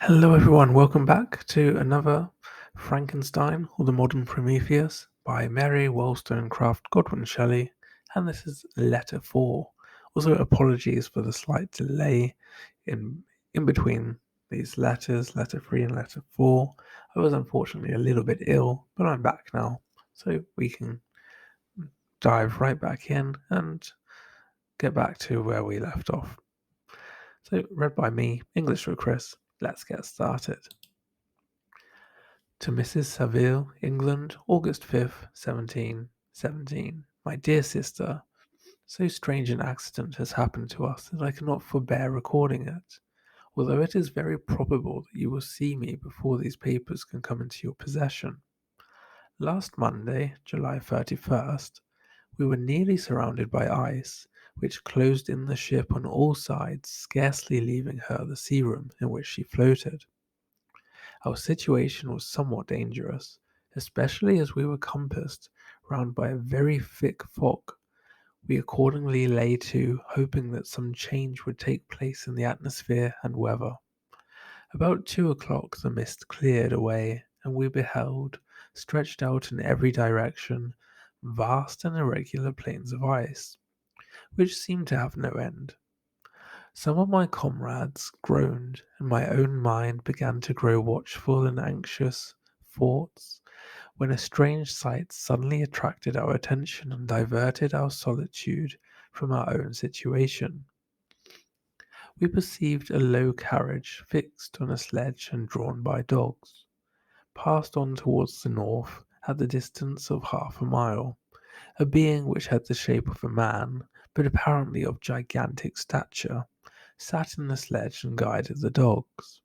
Hello, everyone. Welcome back to another Frankenstein or the Modern Prometheus by Mary Wollstonecraft Godwin Shelley, and this is letter 4. Also, apologies for the slight delay in between these letters, letter 3 and letter 4. I was unfortunately a little bit ill, but I'm back now, so we can dive right back in and get back to where we left off. So, read by me, English for Chris. Let's get started. To Mrs. Saville, England, August 5th, 1717. My dear sister, so strange an accident has happened to us that I cannot forbear recording it, although it is very probable that you will see me before these papers can come into your possession. Last Monday, July 31st, we were nearly surrounded by ice, which closed in the ship on all sides, scarcely leaving her the sea room in which she floated. Our situation was somewhat dangerous, especially as we were compassed round by a very thick fog. We accordingly lay to, hoping that some change would take place in the atmosphere and weather. About 2 o'clock the mist cleared away, and we beheld, stretched out in every direction, vast and irregular plains of ice, which seemed to have no end. Some of my comrades groaned, and my own mind began to grow watchful and anxious thoughts, when a strange sight suddenly attracted our attention and diverted our solitude from our own situation. We perceived a low carriage fixed on a sledge and drawn by dogs, passed on towards the north at the distance of half a mile. A being which had the shape of a man, but apparently of gigantic stature, sat in the sledge and guided the dogs.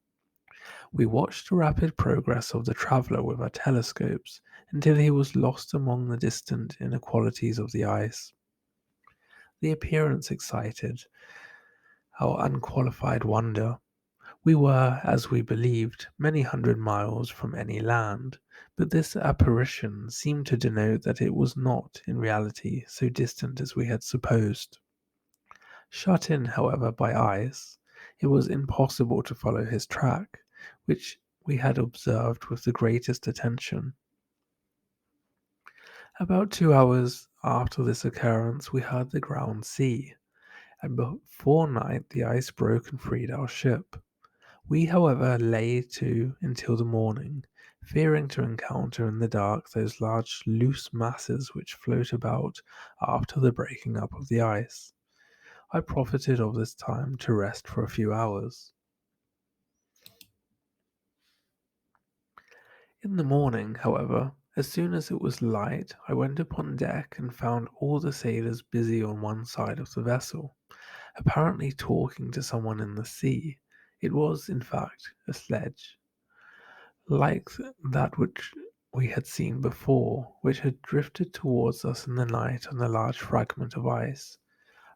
We watched the rapid progress of the traveller with our telescopes until he was lost among the distant inequalities of the ice. The appearance excited our unqualified wonder. We were, as we believed, many hundred miles from any land, but this apparition seemed to denote that it was not, in reality, so distant as we had supposed. Shut in, however, by ice, it was impossible to follow his track, which we had observed with the greatest attention. About 2 hours after this occurrence we heard the ground sea, and before night the ice broke and freed our ship. We, however, lay to until the morning, fearing to encounter in the dark those large loose masses which float about after the breaking up of the ice. I profited of this time to rest for a few hours. In the morning, however, as soon as it was light, I went upon deck and found all the sailors busy on one side of the vessel, apparently talking to someone in the sea. It was, in fact, a sledge, like that which we had seen before, which had drifted towards us in the night on a large fragment of ice.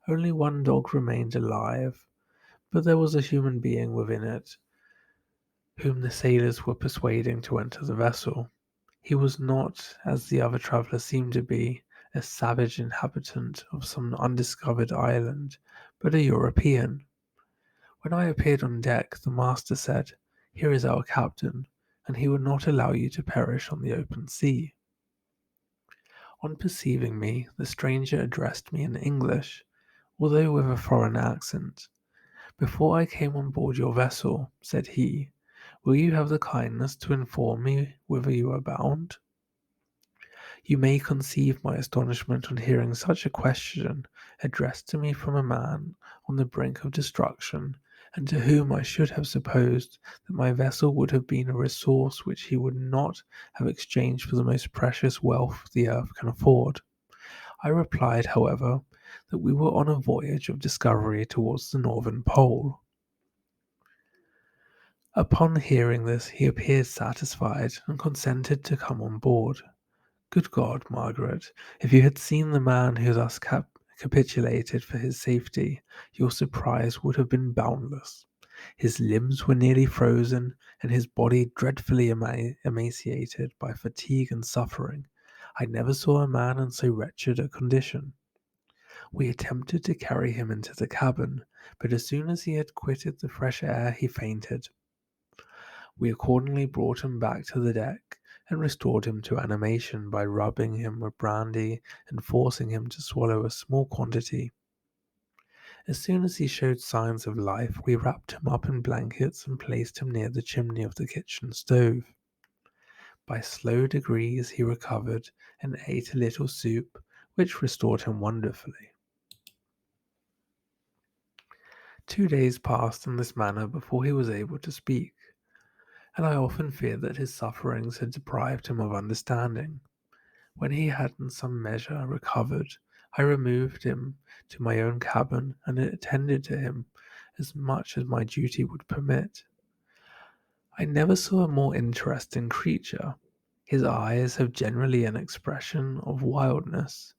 Only one dog remained alive, but there was a human being within it, whom the sailors were persuading to enter the vessel. He was not, as the other traveller seemed to be, a savage inhabitant of some undiscovered island, but a European. When I appeared on deck, the master said, "Here is our captain, and he would not allow you to perish on the open sea." On perceiving me, the stranger addressed me in English, although with a foreign accent. "Before I came on board your vessel," said he, "will you have the kindness to inform me whither you are bound?" You may conceive my astonishment on hearing such a question addressed to me from a man on the brink of destruction, and to whom I should have supposed that my vessel would have been a resource which he would not have exchanged for the most precious wealth the earth can afford. I replied, however, that we were on a voyage of discovery towards the northern pole. Upon hearing this, he appeared satisfied, and consented to come on board. Good God, Margaret, if you had seen the man who thus capitulated for his safety, your surprise would have been boundless. His limbs were nearly frozen, and his body dreadfully emaciated by fatigue and suffering. I never saw a man in so wretched a condition. We attempted to carry him into the cabin, but as soon as he had quitted the fresh air he fainted. We accordingly brought him back to the deck and restored him to animation by rubbing him with brandy and forcing him to swallow a small quantity. As soon as he showed signs of life, we wrapped him up in blankets and placed him near the chimney of the kitchen stove. By slow degrees he recovered and ate a little soup, which restored him wonderfully. 2 days passed in this manner before he was able to speak, and I often feared that his sufferings had deprived him of understanding. When he had in some measure recovered, I removed him to my own cabin and attended to him as much as my duty would permit. I never saw a more interesting creature. His eyes have generally an expression of wildness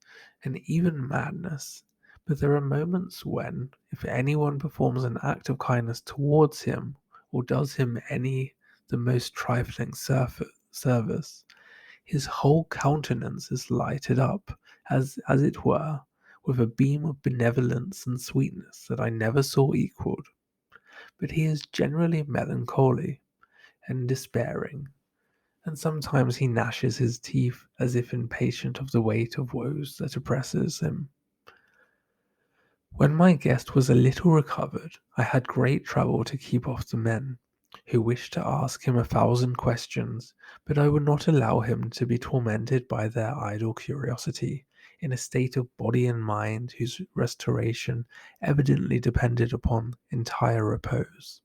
and even madness, but there are moments when, if anyone performs an act of kindness towards him or does him the most trifling service, his whole countenance is lighted up, as it were, with a beam of benevolence and sweetness that I never saw equalled. But he is generally melancholy and despairing, and sometimes he gnashes his teeth as if impatient of the weight of woes that oppresses him. When my guest was a little recovered, I had great trouble to keep off the men, who wished to ask him 1,000 questions, but I would not allow him to be tormented by their idle curiosity, in a state of body and mind whose restoration evidently depended upon entire repose.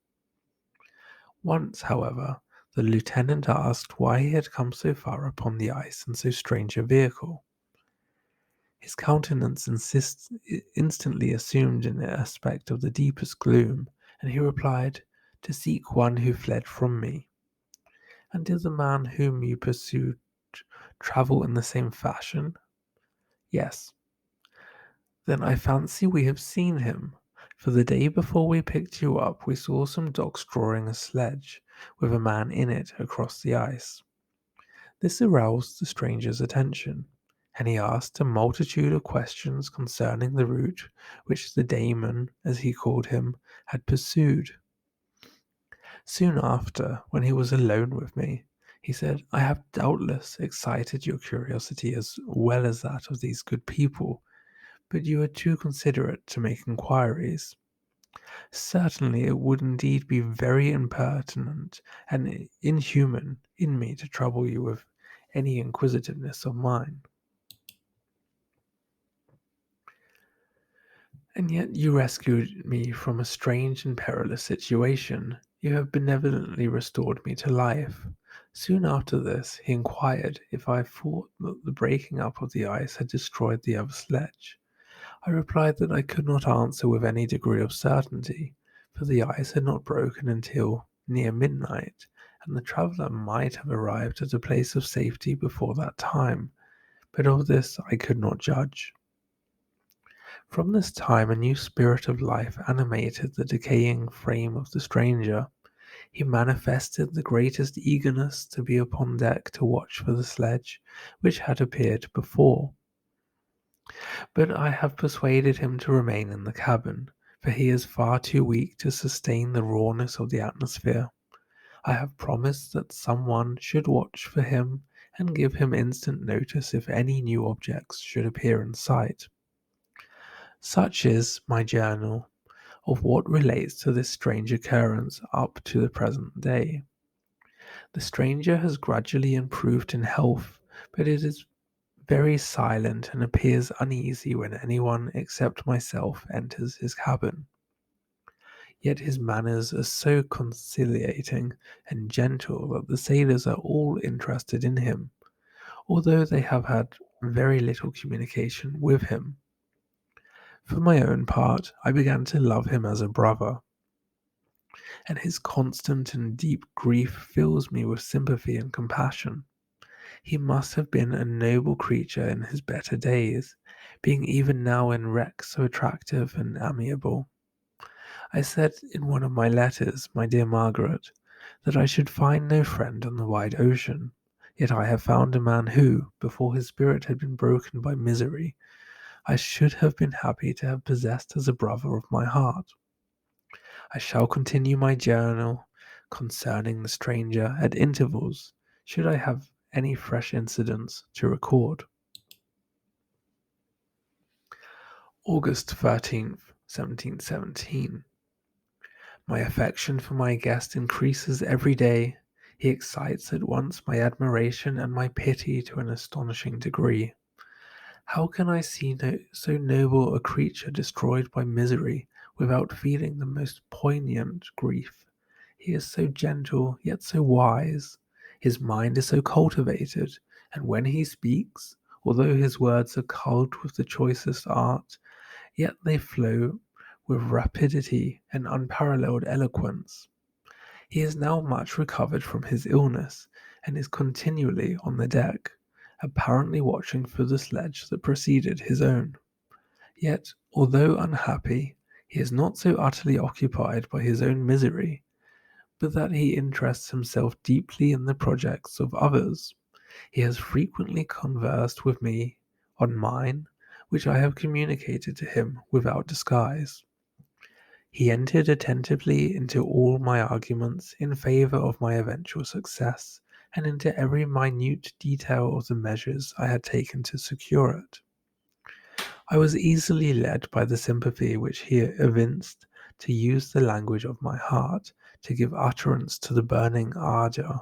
Once, however, the lieutenant asked why he had come so far upon the ice in so strange a vehicle. His countenance instantly assumed an aspect of the deepest gloom, and he replied, "To seek one who fled from me." "And did the man whom you pursued travel in the same fashion?" "Yes." "Then I fancy we have seen him, for the day before we picked you up we saw some dogs drawing a sledge, with a man in it, across the ice." This aroused the stranger's attention, and he asked a multitude of questions concerning the route which the Damon, as he called him, had pursued. Soon after, when he was alone with me, he said, "I have doubtless excited your curiosity as well as that of these good people, but you are too considerate to make inquiries. Certainly it would indeed be very impertinent and inhuman in me to trouble you with any inquisitiveness of mine. And yet you rescued me from a strange and perilous situation. You have benevolently restored me to life." Soon after this, he inquired if I thought that the breaking up of the ice had destroyed the other sledge. I replied that I could not answer with any degree of certainty, for the ice had not broken until near midnight, and the traveller might have arrived at a place of safety before that time, but of this I could not judge. From this time a new spirit of life animated the decaying frame of the stranger. He manifested the greatest eagerness to be upon deck to watch for the sledge, which had appeared before. But I have persuaded him to remain in the cabin, for he is far too weak to sustain the rawness of the atmosphere. I have promised that some one should watch for him and give him instant notice if any new objects should appear in sight. Such is my journal of what relates to this strange occurrence up to the present day. The stranger has gradually improved in health, but it is very silent and appears uneasy when anyone except myself enters his cabin. Yet his manners are so conciliating and gentle that the sailors are all interested in him, although they have had very little communication with him. For my own part, I began to love him as a brother, and his constant and deep grief fills me with sympathy and compassion. He must have been a noble creature in his better days, being even now in wreck so attractive and amiable. I said in one of my letters, my dear Margaret, that I should find no friend on the wide ocean, yet I have found a man who, before his spirit had been broken by misery, I should have been happy to have possessed as a brother of my heart. I shall continue my journal, concerning the stranger at intervals, should I have any fresh incidents to record. August 13th, 1717. My affection for my guest increases every day. He excites at once my admiration and my pity to an astonishing degree. How can I see so noble a creature destroyed by misery without feeling the most poignant grief? He is so gentle, yet so wise. His mind is so cultivated, and when he speaks, although his words are culled with the choicest art, yet they flow with rapidity and unparalleled eloquence. He is now much recovered from his illness, and is continually on the deck, apparently watching for the sledge that preceded his own. Yet, although unhappy, he is not so utterly occupied by his own misery, but that he interests himself deeply in the projects of others. He has frequently conversed with me on mine, which I have communicated to him without disguise. He entered attentively into all my arguments in favour of my eventual success, and into every minute detail of the measures I had taken to secure it. I was easily led by the sympathy which he evinced to use the language of my heart, to give utterance to the burning ardour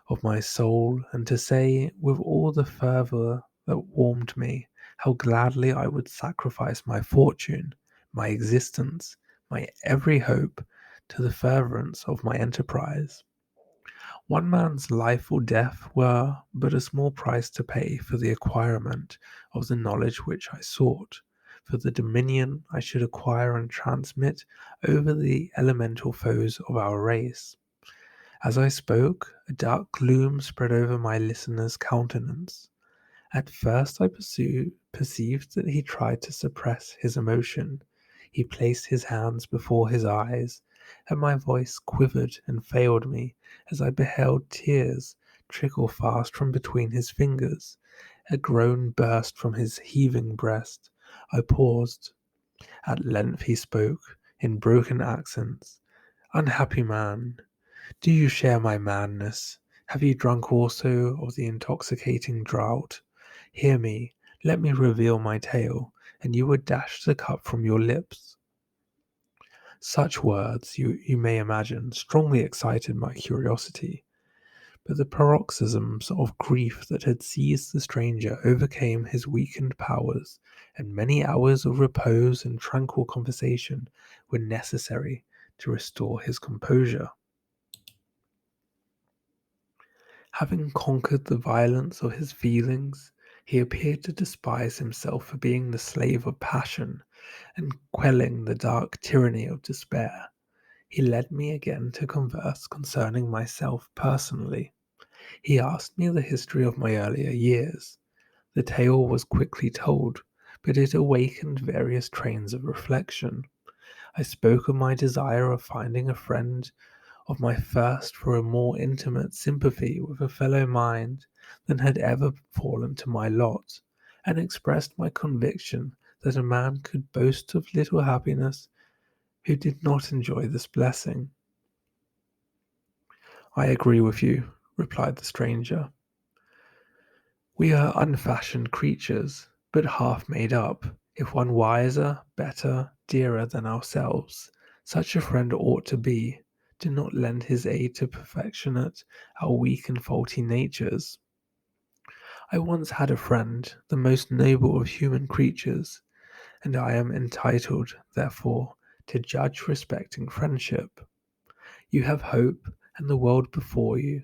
of my soul, and to say, with all the fervour that warmed me, how gladly I would sacrifice my fortune, my existence, my every hope, to the furtherance of my enterprise. One man's life or death were but a small price to pay for the acquirement of the knowledge which I sought, for the dominion I should acquire and transmit over the elemental foes of our race. As I spoke, a dark gloom spread over my listener's countenance. At first I perceived that he tried to suppress his emotion. He placed his hands before his eyes, and my voice quivered and failed me as I beheld tears trickle fast from between his fingers. A groan burst from his heaving breast. I paused. At length he spoke, in broken accents. "Unhappy man! Do you share my madness? Have you drunk also of the intoxicating draught? Hear me, let me reveal my tale, and you would dash the cup from your lips." Such words, you may imagine, strongly excited my curiosity, but the paroxysms of grief that had seized the stranger overcame his weakened powers, and many hours of repose and tranquil conversation were necessary to restore his composure. Having conquered the violence of his feelings, he appeared to despise himself for being the slave of passion, and quelling the dark tyranny of despair. He led me again to converse concerning myself personally. He asked me the history of my earlier years. The tale was quickly told, but it awakened various trains of reflection. I spoke of my desire of finding a friend, of my thirst for a more intimate sympathy with a fellow mind than had ever fallen to my lot, and expressed my conviction that a man could boast of little happiness who did not enjoy this blessing. "I agree with you," replied the stranger. "We are unfashioned creatures, but half made up. If one wiser, better, dearer than ourselves, such a friend ought to be. Do not lend his aid to perfectionate our weak and faulty natures. I once had a friend, the most noble of human creatures, and I am entitled, therefore, to judge respecting friendship. You have hope and the world before you,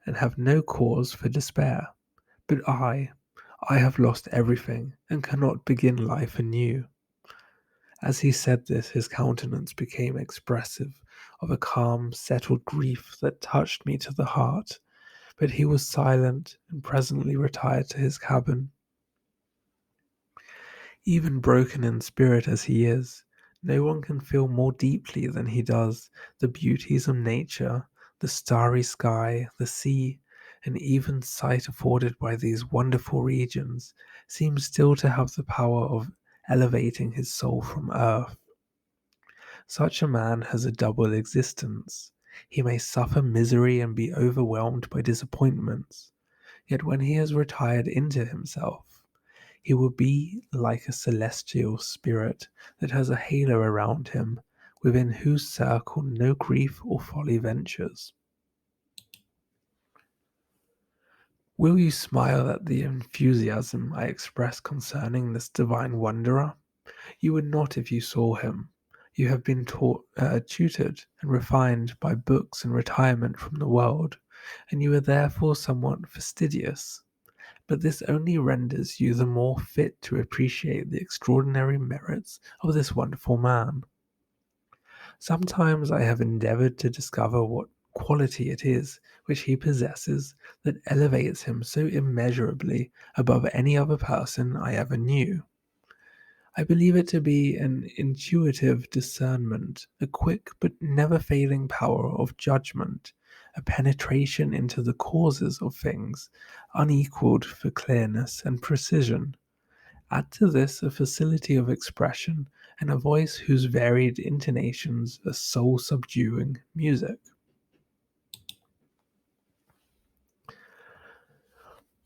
and have no cause for despair. But I have lost everything, and cannot begin life anew." As he said this, his countenance became expressive of a calm, settled grief that touched me to the heart, but he was silent and presently retired to his cabin. Even broken in spirit as he is, no one can feel more deeply than he does the beauties of nature, the starry sky, the sea, and even sight afforded by these wonderful regions seems still to have the power of elevating his soul from earth. Such a man has a double existence. He may suffer misery and be overwhelmed by disappointments, yet when he has retired into himself, he will be like a celestial spirit that has a halo around him, within whose circle no grief or folly ventures. Will you smile at the enthusiasm I express concerning this divine wanderer? You would not if you saw him. You have been tutored and refined by books and retirement from the world, and you are therefore somewhat fastidious. But this only renders you the more fit to appreciate the extraordinary merits of this wonderful man. Sometimes I have endeavored to discover what quality it is which he possesses that elevates him so immeasurably above any other person I ever knew. I believe it to be an intuitive discernment, a quick but never failing power of judgment, a penetration into the causes of things, unequaled for clearness and precision. Add to this a facility of expression and a voice whose varied intonations are soul subduing music.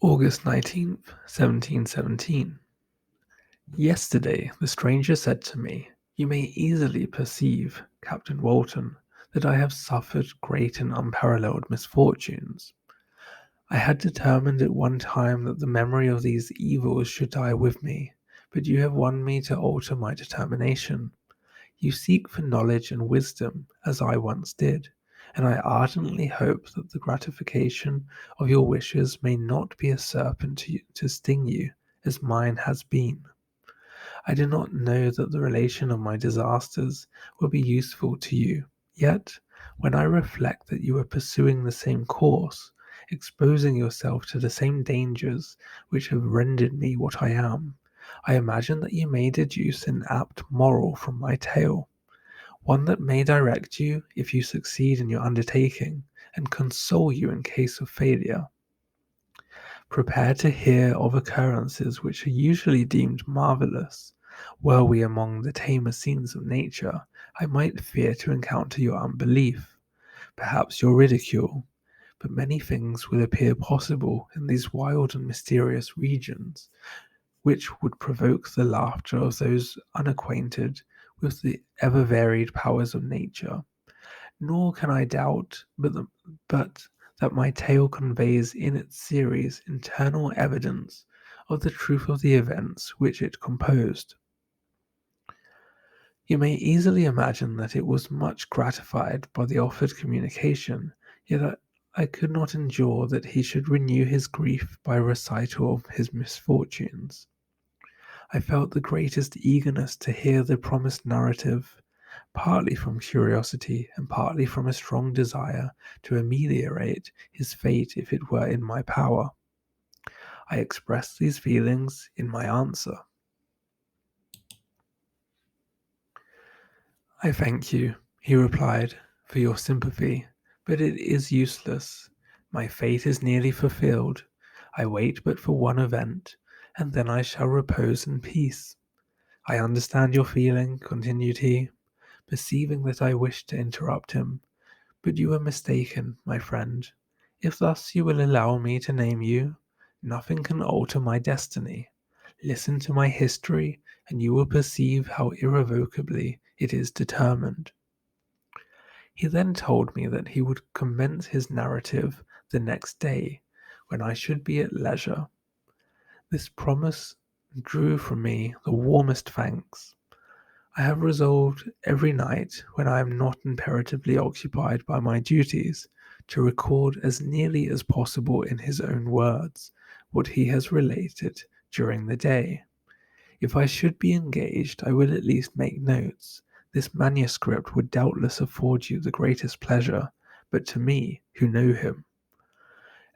August 19th, 1717. Yesterday the stranger said to me, "You may easily perceive, Captain Walton, that I have suffered great and unparalleled misfortunes. I had determined at one time that the memory of these evils should die with me, but you have won me to alter my determination. You seek for knowledge and wisdom, as I once did, and I ardently hope that the gratification of your wishes may not be a serpent to sting you, as mine has been. I do not know that the relation of my disasters will be useful to you, yet, when I reflect that you are pursuing the same course, exposing yourself to the same dangers which have rendered me what I am, I imagine that you may deduce an apt moral from my tale, one that may direct you if you succeed in your undertaking, and console you in case of failure. Prepare to hear of occurrences which are usually deemed marvelous. Were we among the tamer scenes of nature, I might fear to encounter your unbelief, perhaps your ridicule, but many things will appear possible in these wild and mysterious regions, which would provoke the laughter of those unacquainted with the ever varied powers of nature. Nor can I doubt but that my tale conveys in its series internal evidence of the truth of the events which it composed. You may easily imagine that it was much gratified by the offered communication, yet I could not endure that he should renew his grief by a recital of his misfortunes. I felt the greatest eagerness to hear the promised narrative, partly from curiosity and partly from a strong desire to ameliorate his fate if it were in my power. I expressed these feelings in my answer. "I thank you," he replied, "for your sympathy, but it is useless. My fate is nearly fulfilled. I wait but for one event, and then I shall repose in peace. I understand your feeling," continued he, perceiving that I wished to interrupt him, "but you are mistaken, my friend. If thus you will allow me to name you, nothing can alter my destiny. Listen to my history, and you will perceive how irrevocably it is determined." He then told me that he would commence his narrative the next day, when I should be at leisure. This promise drew from me the warmest thanks. I have resolved every night, when I am not imperatively occupied by my duties, to record as nearly as possible in his own words what he has related during the day. If I should be engaged, I will at least make notes. This manuscript would doubtless afford you the greatest pleasure, but to me, who know him,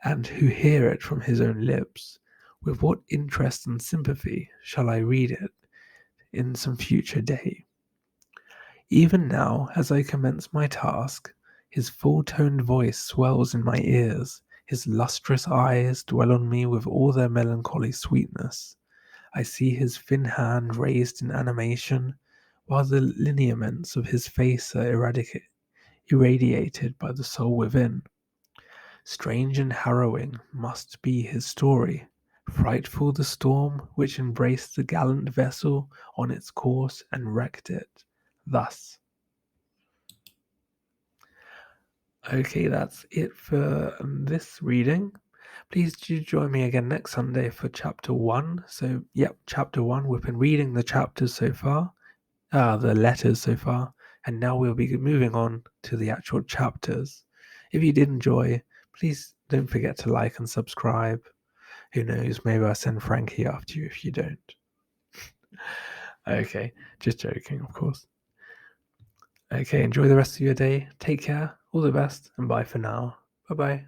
and who hear it from his own lips, with what interest and sympathy shall I read it in some future day? Even now, as I commence my task, his full-toned voice swells in my ears, his lustrous eyes dwell on me with all their melancholy sweetness. I see his thin hand raised in animation, while the lineaments of his face are irradiated by the soul within. Strange and harrowing must be his story, frightful the storm which embraced the gallant vessel on its course and wrecked it. Thus. Okay, that's it for this reading. Please do join me again next Sunday for chapter 1. So, yep, chapter 1. We've been reading the chapters so far, the letters so far, and now we'll be moving on to the actual chapters. If you did enjoy, please don't forget to like and subscribe. Who knows, maybe I'll send Frankie after you if you don't. Okay, just joking, of course. Okay, enjoy the rest of your day. Take care, all the best, and bye for now. Bye-bye.